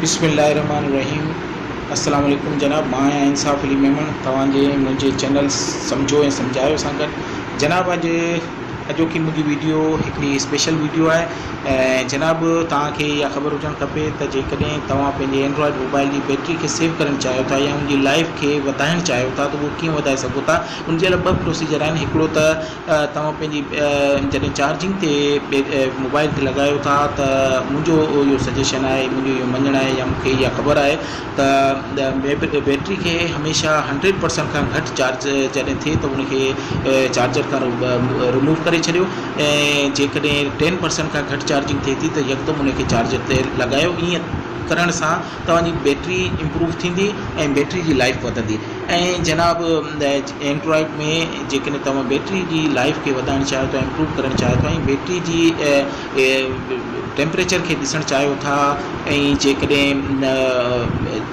बिस्मिल्लाहिर्रहमानिर्रहीम। अस्सलाम वालेकुम जनाब, मां आहियां इंसाफ़ अली मेमन, तव्हांजे मुंहिंजे चैनल सम्झो ऐं सम्झायो सां गॾु। जनाब अॼोकी मुंहिंजी वीडियो हिकिड़ी स्पेशल वीडियो आहे ऐं जनाब तव्हांखे इहा ख़बर हुजणु खपे त जेकॾहिं तव्हां पंहिंजे एंड्रॉइड मोबाइल जी बैटरी खे सेव करणु चाहियो था या उनजी लाइफ खे वधाइणु चाहियो था त उहो कीअं वधाए सघो था। उनजे लाइ ॿ प्रोसीजर आहिनि। हिकिड़ो त तव्हां पंहिंजी जॾहिं चार्जिंग ते मोबाइल खे लॻायो था त मुंहिंजो इहो सजेशन आहे, मुंहिंजो इहो मञणु आहे या मूंखे इहा ख़बर आहे त बैटरी खे हमेशह 100% खां घटि चार्ज जॾहिं थिए त उनखे चार्जर खां रिमूव करे छॾियो ऐं जेकॾहिं 10% खां घटि चार्जिंग थिए थी त यकदमि उनखे चार्जर ते लॻायो। ईअं करण सां तव्हांजी बैटरी इम्प्रूव थींदी ऐं बैटरी जी लाइफ वधंदी। ऐं जनाब एंड्रॉइड में जेकॾहिं तव्हां बैटरी जी लाइफ खे वधाइणु चाहियो था, इम्प्रूव करणु चाहियो था ऐं बैटरी जी टेम्परेचर खे ॾिसणु चाहियो था ऐं जेकॾहिं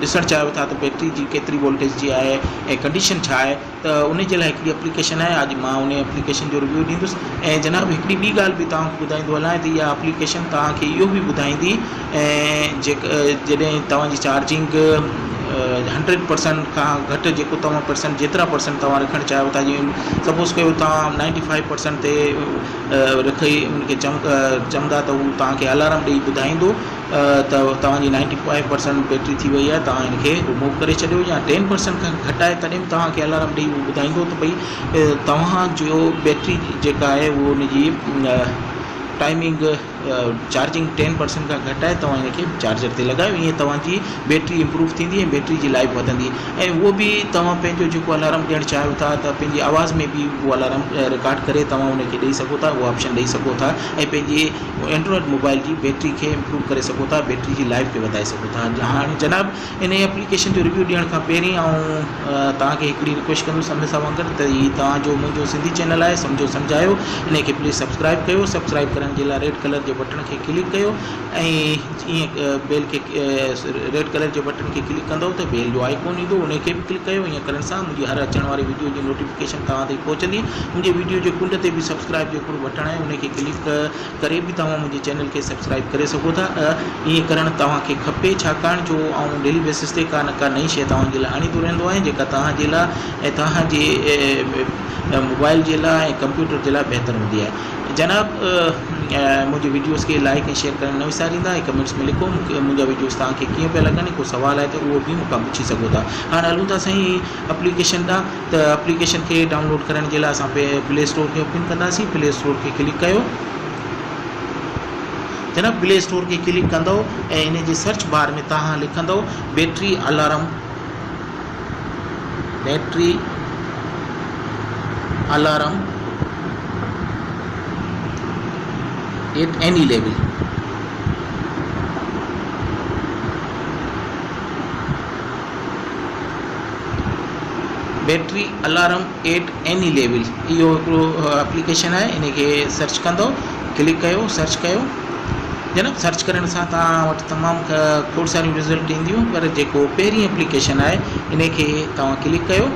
ॾिसणु चाहियो था त बैटरी जी केतिरी वोल्टेज जी आहे ऐं कंडीशन छा आहे त उन जे लाइ हिकिड़ी एप्लीकेशन आहे। अॼु मां उन एप्लीकेशन जो रिव्यू ॾींदुसि ऐं जनाब हिकिड़ी ॿी ॻाल्हि बि तव्हांखे ॿुधाईंदो हलां त इहा एप्लीकेशन तव्हांखे इहो बि ॿुधाईंदी ऐं जॾहिं तव्हांजी चार्जिंग 100% खां घटि जेको तव्हां परसेंट जेतिरा परसेंट तव्हां रखणु चाहियो था, जीअं सपोज़ कयो तव्हां 95% ते रखी उनखे चवंदा त उहो तव्हांखे अलार्म ॾेई ॿुधाईंदो त तव्हांजी 95% बैटरी थी वई आहे, तव्हां इनखे रिमूव करे छॾियो। या 10% खां घटि आहे तॾहिं बि तव्हांखे अलार्म ॾेई उहो ॿुधाईंदो त भई तव्हांजो बैटरी जेका आहे उहो उनजी टाइमिंग चार्जिंग 10% खां घटि आहे, तव्हां इनखे चार्जर ते लॻायो। ईअं तव्हांजी बैटरी इम्प्रूव थींदी ऐं बैटरी जी लाइफ वधंदी। ऐं उहो बि तव्हां पंहिंजो जेको अलार्म ॾियणु चाहियो था त पंहिंजी आवाज़ में बि उहो अलार्म रिकॉर्ड करे तव्हां उनखे ॾेई सघो था, उहो ऑप्शन ॾेई सघो था ऐं पंहिंजी एंड्रॉइड मोबाइल जी बैटरी खे इम्प्रूव करे सघो था, बैटरी जी लाइफ खे वधाए सघो था। हाणे जनाब इन एप्लीकेशन जो रिव्यू ॾियण खां पहिरीं तव्हांखे हिकिड़ी रिक्वेस्ट कंदुसि हमेशह वांगुरु त हीअ तव्हांजो मुंहिंजो सिंधी चैनल आहे सम्झो सम्झायो, इनखे प्लीज़ सब्सक्राइब कयो। सब्सक्राइब करण जे लाइ रेड कलर जे बटन खे क्लिक कयो ऐं ईअं बेल खे रेड कलर जे बटन खे क्लिक कंदव त बेल जो आइकॉन ईंदो, उनखे बि क्लिक कयो। ईअं करण सां मुंहिंजी हर अचण वारी वीडियो जी नोटिफिकेशन तव्हां ताईं पहुचंदी। मुंहिंजे वीडियो जे कुंड ते बि सब्सक्राइब जो हिकिड़ो बटन आहे, उनखे क्लिक करे बि तव्हां मुंहिंजे चैनल खे सब्सक्राइब करे सघो था। ईअं करणु तव्हांखे खपे, छाकाणि जो आउं डेली बेसिस ते का न का नई शइ तव्हांजे लाइ आणींदो रहंदो आहियां जेका तव्हांजे लाइ ऐं तव्हांजे मोबाइल जे लाइ ऐं कंप्यूटर जे लाइ बहितरु हूंदी आहे। जनाब मुंहिंजे वीडियोज़ खे लाइक ऐं शेयर करणु न विसारींदा ऐं कमेंट्स में लिखो मुंहिंजा वीडियोज़ तव्हांखे कीअं पिया लॻनि। को सुवाल आहे त उहो बि मूंखां पुछी सघो था। हाणे हलूं था साईं एप्लीकेशन ॾांहुं। त एप्लीकेशन खे डाउनलोड करण जे लाइ असां प्ले स्टोर खे ओपन कंदासीं। प्ले स्टोर खे क्लिक कयो। जनाब प्ले स्टोर खे क्लिक कंदव ऐं इन जे सर्च बार में तव्हां लिखंदव battery alarm, battery alarm at any level। Battery alarm at any level इहो हिकिड़ो एप्लीकेशन आहे। इनखे सर्च कंदव, क्लिक कयो, सर्च कयो। जनाब सर्च करण सां तव्हां वटि तमामु खोड़ सारियूं रिज़ल्ट ईंदियूं, पर जेको पहिरीं एप्लीकेशन आहे इनखे तव्हां क्लिक कयो।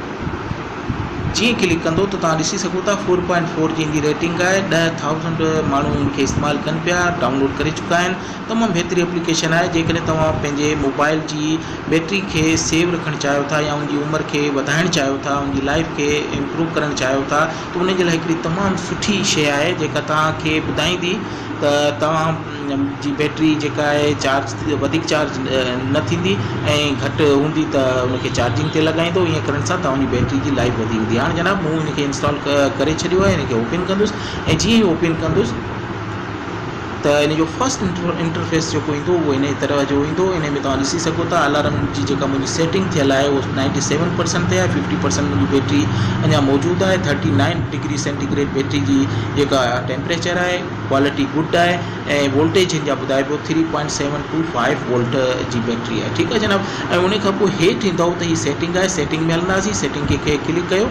जीअं क्लिक कंदो त तव्हां ॾिसी सघो था 4.4 जी हिनजी रेटिंग आहे। 10,000 माण्हू इनखे इस्तेमालु कनि पिया, डाउनलोड करे चुका आहिनि। तमामु बहितरीन एप्लीकेशन आहे। जेकॾहिं तव्हां पंहिंजे मोबाइल जी बैटरी खे सेव रखणु चाहियो था या उनजी उमिरि खे वधाइणु चाहियो था, उनजी लाइफ खे इम्प्रूव करणु चाहियो था त उन जे लाइ हिकिड़ी तमामु सुठी शइ आहे जेका तव्हांखे ॿुधाईंदी त तव्हां जी बैटरी जेका आहे चार्ज वधीक चार्ज न थींदी ऐं घटि हूंदी त उनखे चार्जिंग ते लॻाईंदो। ईअं करण सां तव्हांजी बैटरी जी लाइफ वधी वेंदी। हाणे जनाब मूं इनखे इंस्टॉल करे छॾियो आहे। इनखे ओपन कंदुसि ऐं जीअं ई ओपन कंदुसि त इन जो फस्ट इंटरफेस जेको ईंदो उहो इन तरह जो ईंदो। इन में तव्हां ॾिसी सघो था अलार्म जी जेका मुंहिंजी सेटिंग थियल आहे उहो 97% ते आहे। 50% मुंहिंजी बैटरी अञा मौजूदु आहे। 39 डिग्री सेंटीग्रेड बैटरी जी जेका टेम्परेचर आहे, क्वालिटी गुड आहे ऐं वोल्टेज हिन जा ॿुधाए पियो 3.725 वोल्ट जी बैटरी आहे। ठीकु आहे जनाब। ऐं उन खां पोइ हेठि ईंदव त हीअ सेटिंग आहे। सेटिंग में हलंदासीं। सेटिंग खे क्लिक कयो,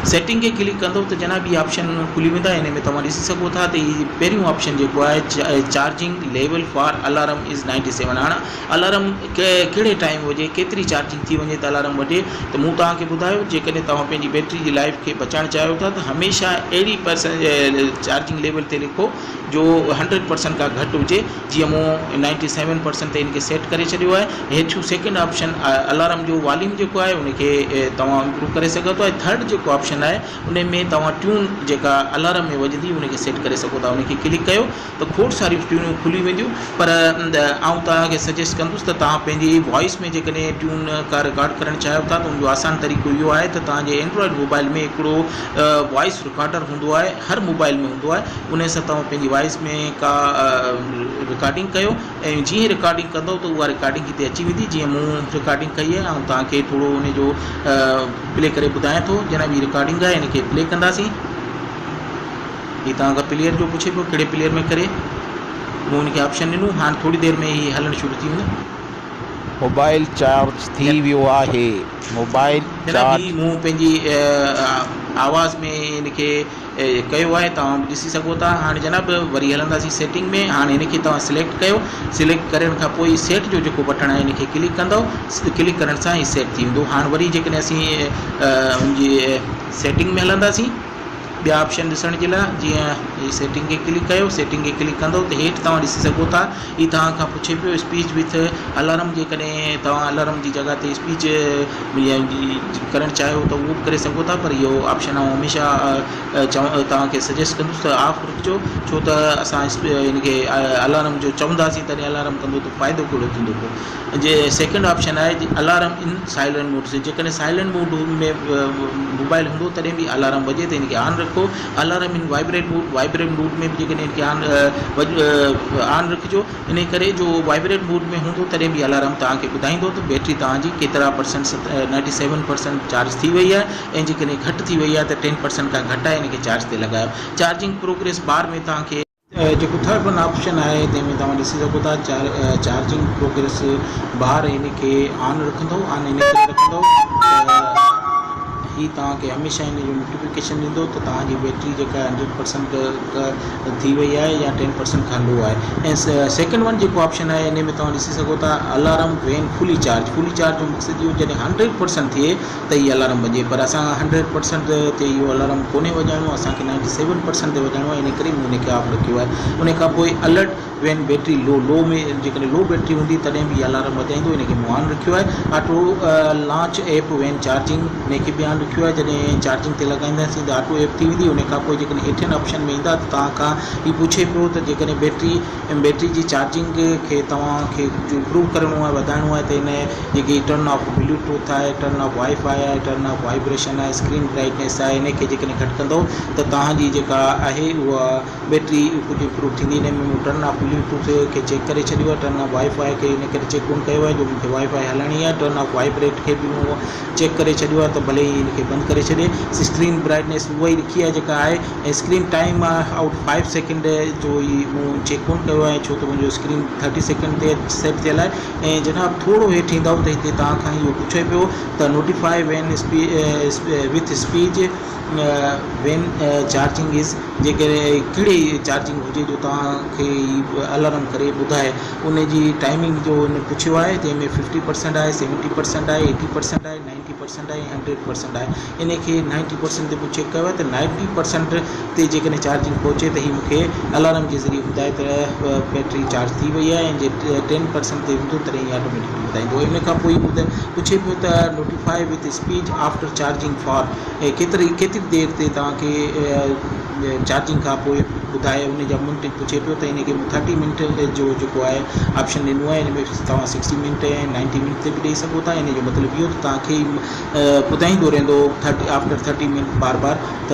सेटिंग खे क्लिक कंदो त जनाब इहे ऑप्शन खुली वेंदा। इन में तव्हां ॾिसी सघो था त हीअ पहिरियों ऑप्शन जेको आहे charging level for alarm is 97। हाणे अलार्म कहिड़े टाइम हुजे, केतिरी चार्जिंग थी वञे त अलार्म वॼे, त मूं तव्हांखे ॿुधायो जेकॾहिं तव्हां पंहिंजी बैटरी जी लाइफ खे बचाइणु चाहियो था त हमेशह अहिड़ी चार्जिंग लेवल ते लिखो जो 100% खां घटि हुजे, जीअं मूं 97% ते इनखे सेट करे छॾियो आहे। हेठियों सेकेंड ऑप्शन अलार्म जो वॉल्यूम जेको आहे उनखे तव्हां इम्प्रूव करे सघो था। थर्ड जेको ऑप्शन आहे उन में तव्हां ट्यून जेका अलार्म में वॼंदी उनखे सेट करे सघो था। उनखे क्लिक कयो त खोड़ सारियूं ट्यूनूं खुली वेंदियूं, पर आउं तव्हांखे सजेस्ट कंदुसि त तव्हां पंहिंजी वॉइस में जेकॾहिं ट्यून का रिकॉर्ड करणु चाहियो था त उनजो आसान तरीक़ो इहो आहे त तव्हांजे एंड्रॉइड मोबाइल में हिकिड़ो वॉइस रिकॉर्डर हूंदो आहे, हर मोबाइल में हूंदो आहे। उन सां तव्हां पंहिंजी वॉइस में का रिकॉर्डिंग कयो ऐं जीअं रिकॉर्डिंग कंदो त उहा रिकॉर्डिंग हिते अची वेंदी। जीअं मूं रिकॉर्डिंग कई आहे ऐं तव्हांखे थोरो उनजो प्ले करे ॿुधायां थो। जना ॿी रिकॉर्डिंग आहे इनखे प्ले कंदासीं। हीअ तव्हांखां प्लेयर जो पुछे पियो कहिड़े प्लेयर में करे, मूं उनखे ऑप्शन ॾिनो। हाणे थोरी देरि में हीअ हलणु शुरू थी वेंदो। मोबाइल चार्ज थी वियो आहे। मोबाइल चार्ज मूं पंहिंजी आवाज़ में इनखे कयो आहे, तव्हां ॾिसी सघो था। हाणे जनाब वरी हलंदासीं सेटिंग में। हाणे इनखे तव्हां सिलेक्ट कयो। सिलेक्ट करण खां पोइ सेट जो जेको बटण आहे इनखे क्लिक कंदव। क्लिक करण सां हीअ सेट थी वेंदो। हाणे वरी जेकॾहिं असीं हुनजी सेटिंग में हलंदासीं ॿिया ऑप्शन ॾिसण जे लाइ, जीअं हीअ सेटिंग खे क्लिक कयो। सेटिंग खे क्लिक कंदो त हेठि तव्हां ॾिसी सघो था हीअ तव्हां खां पुछे पियो स्पीच विथ अलार्म। जेकॾहिं तव्हां अलार्म जी जॻह ते स्पीच करणु चाहियो त उहो बि करे सघो था, पर इहो ऑप्शन आउं हमेशह तव्हांखे सजेस्ट कंदुसि त ऑफ रखिजो, छो त असां इनखे अलार्म जो चवंदासीं तॾहिं अलार्म कंदो त फ़ाइदो कहिड़ो थींदो पोइ। जे सेकेंड ऑप्शन आहे अलार्म इन साइलेंट मोड से। जेकॾहिं साइलेंट मोड में मोबाइल हूंदो तॾहिं बि अलार्म वॼे त इनखे ऑन रखो। अलार्म इन वाइब्रेट मोड में बि जेकॾहिं इनखे ऑन रखिजो। इन करे जो वाइब्रेट मोड में हूंदो तॾहिं बि अलार्म तव्हांखे ॿुधाईंदो त बैटरी तव्हांजी केतिरा परसेंट 97% चार्ज थी वई आहे, ऐं जेकॾहिं घटि थी वई आहे त 10% खां घटि आहे इनखे चार्ज ते लॻायो। चार्जिंग प्रोग्रेस बार में तव्हांखे जेको थर्ड वन ऑप्शन आहे तंहिंमें तव्हां ॾिसी सघो था चार्जिंग प्रोग्रेस बार इनखे ऑन रखंदो। ऑन इन करे रखंदो त हीअ तव्हांखे हमेशह इन जो नोटिफिकेशन ॾींदो त तव्हांजी बैटरी जेका 100% थी वई आहे या 10% खां लो आहे। ऐं सेकेंड वन जेको ऑप्शन आहे इन में तव्हां ॾिसी सघो था अलार्म वेन फुली चार्ज। फुली चार्ज जो मक़सदु इहो जॾहिं 100% थिए त हीअ अलार्म वॼे, पर असां 100% ते इहो अलार्म कोन्हे वॼाइणो, असांखे 97% ते वॼाइणो आहे। इन करे मूं उनखे ऑफ रखियो आहे। उन खां पोइ अलर्ट वेन बैटरी लो में जेकॾहिं लो बैटरी हूंदी तॾहिं बि अलार्म वॼाईंदो, इनखे मूं ऑन रखियो आहे। ऑटो लॉन्च ऐप वेन चार्जिंग इनखे बि ऑन रखियो आहे। जॾहिं चार्जिंग ते लॻाईंदासीं त ऑटो ऐप थी वेंदी। उन खां पोइ जेकॾहिं हेठियन ऑप्शन में ईंदा त तव्हां खां हीअ पुछे पियो त जेकॾहिं बैटरी जी चार्जिंग खे तव्हांखे इम्प्रूव करिणो आहे, वधाइणो आहे, त इन जेकी टर्न ऑफ ब्लूटूथ आहे, टर्न ऑफ वाईफाई आहे, टर्न ऑफ वाइब्रेशन आहे, स्क्रीन ब्राइटनेस आहे, इनखे जेकॾहिं घटि कंदो त तव्हांजी जेका आहे उहा बैटरी कुझु इम्प्रूव थींदी। इन में मूं टर्न ऑफ ब्लूटूथ खे चेक करे छॾियो आहे। टर्न ऑफ वाईफाई खे इन करे चेक कोन कयो आहे जो मूंखे वाईफाई हलाइणी आहे। टर्न ऑफ वाइब्रेट खे बि मूं चेक करे छॾियो आहे त भले ई इनखे बंदि करे छॾे। स्क्रीन ब्राइटनेस उहा ई लिखी आहे जेका आहे, ऐं स्क्रीन टाइम आउट 5 सेकेंड जो ई मूं चेक कोन कयो आहे, छो त मुंहिंजो स्क्रीन 30 सेकेंड ते सेट थियल आहे। ऐं जनाब थोरो हेठि ईंदव त हिते तव्हां खां इहो पुछे पियो त notify van with speech van charging is. जेकॾहिं कहिड़ी चार्जिंग हुजे जो तव्हांखे अलार्म करे ॿुधाए, उनजी टाइमिंग जो उन पुछियो आहे, जंहिंमें 50% आहे, 70% आहे, 80% आहे, 90% आहे, 100% आहे। इनखे 90% ते चेक कयो आहे त 90% ते जेकॾहिं चार्जिंग पहुचे त हीअ मूंखे अलार्म जे ज़रिए ॿुधाए त बैटरी चार्ज थी वई आहे, ऐं जे 10% ते हूंदो तॾहिं हीअ ऑटोमेटिकली ॿुधाईंदो। इन खां पोइ पुछे पियो त notify with speech after charging for, केतिरी देरि ते तव्हांखे चार्जिंग खां पोइ ॿुधाए। उन जा मिंट पुछे पियो त इनखे 30 मिनट जो जेको आहे ऑप्शन ॾिनो आहे। इन में तव्हां 60 मिनट ऐं 90 मिनट ते बि ॾेई सघो था। इन जो मतिलबु इहो त तव्हांखे ॿुधाईंदो रहंदो आफ्टर 30 मिनट बार त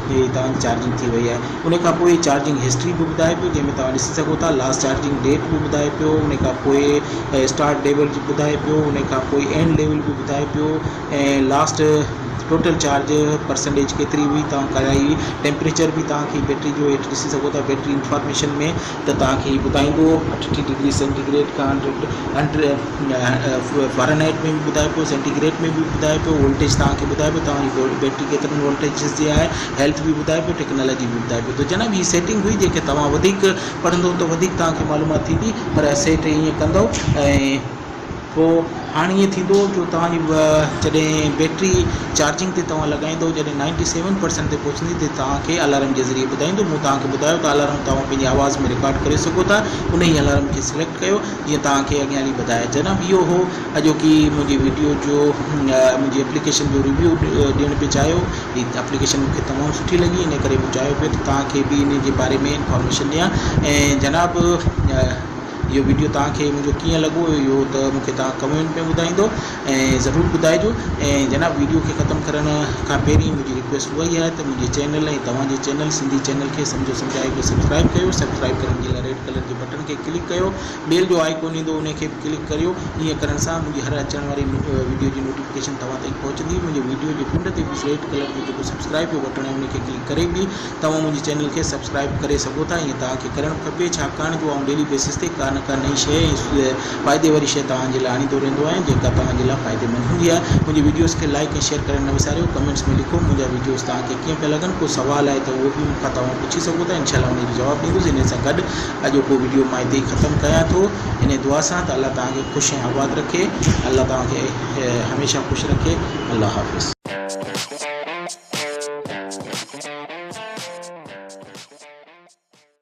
हीअ तव्हांजी चार्जिंग थी वई आहे। उन खां पोइ चार्जिंग हिस्ट्री बि ॿुधाए पियो, जंहिंमें तव्हां ॾिसी सघो था लास्ट चार्जिंग डेट बि ॿुधाए पियो। उन खां पोइ स्टार्ट लेवल बि ॿुधाए पियो। उन खां पोइ एंड लेवल बि ॿुधाए पियो, ऐं लास्ट टोटल चार्ज परसेंटेज केतिरी हुई तव्हां कराई। टेम्परेचर बि तव्हांखे बैटरी जो हेठि ॾिसी सघो था बैटरी इंफॉर्मेशन में, त तव्हांखे ॿुधाईंदो 38 डिग्री सेंटीग्रेड खां 100 फ़ारेनहाइट में बि ॿुधाए पियो, सेंटीग्रेड में बि ॿुधाए पियो, वोल्टेज तव्हांखे ॿुधाए पियो, तव्हांजी बैटरी केतिरनि वोल्टेज जी आहे, हेल्थ बि ॿुधाए पियो, टेक्नोलॉजी बि ॿुधाए पियो। त जनाब हीअ सेटिंग हुई जेके तव्हां वधीक पढ़ंदो त वधीक तव्हांखे मालूमात थींदी, पर सेट ईअं कंदव। ऐं पोइ हाणे ईअं थींदो जो तव्हांजी जॾहिं बैटरी चार्जिंग ते तव्हां लॻाईंदो जॾहिं 97% ते पहुचंदी त तव्हांखे अलार्म जे ज़रिए ॿुधाईंदो। मूं तव्हांखे ॿुधायो त अलार्म तव्हां पंहिंजी आवाज़ में रिकॉर्ड करे सघो था, उन ई अलार्म खे सिलेक्ट कयो जीअं तव्हांखे अॻियां हली ॿुधाए। जनाब इहो हो अॼोकी मुंहिंजी वीडियो जो मुंहिंजी एप्लीकेशन जो रिव्यू ॾियणु पियो चाहियो। हीअ एप्लीकेशन मूंखे तमामु सुठी लॻी, इन करे मूं चाहियो पियो त तव्हांखे बि इन जे बारे में इंफॉर्मेशन ॾियां। ऐं जनाब इहो वीडियो तव्हांखे मुंहिंजो कीअं लॻो इहो त मूंखे तव्हां कमेंट में ॿुधाईंदो ऐं ज़रूरु ॿुधाइजो। ऐं जनाब वीडियो खे ख़तमु करण खां पहिरीं मुंहिंजी रिक्वेस्ट उहा ई आहे त मुंहिंजे चैनल ऐं तव्हांजे चैनल सिंधी चैनल खे सम्झो सम्झाए खे सब्सक्राइब कयो। सब्सक्राइब करण जे लाइ रेड कलर जे बटन खे क्लिक कयो, बेल जो आइकॉन ईंदो उन खे बि क्लिक करियो। ईअं करण सां मुंहिंजी हर अचण वारी वीडियो जी नोटिफिकेशन तव्हां ताईं पहुचंदी। मुंहिंजे वीडियो जे कुंड ते बि रेड कलर जो जेको सब्सक्राइब जो बटन आहे उन खे क्लिक करे बि तव्हां मुंहिंजे चैनल खे सब्सक्राइब करे सघो था। ईअं तव्हांखे करणु खपे, छाकाणि जो आउं डेली बेसिस ते का न का नई शइ फ़ाइदे वारी शइ तव्हांजे लाइ आणींदो रहंदो आहियां जेका तव्हांजे लाइ फ़ाइदेमंद हूंदी आहे। मुंहिंजी वीडियोज़ खे लाइक ऐं शेयर करणु न विसारियो। कमेंट्स में लिखो मुंहिंजा वीडियोज़ तव्हांखे कीअं पिया लॻनि। को सुवाल आहे त उहो बि मूंखां तव्हां पुछी सघो था, इनशाला उन जो जवाबु ॾींदुसि। इन सां गॾु अॼोको वीडियो मां हिते ई ख़तमु कयां थो इन दुआ सां त अल्लाह तव्हांखे ख़ुशि ऐं आबाद रखे, अल्लाह तव्हांखे हमेशह ख़ुशि रखे। अल्लाह हाफ़िज़।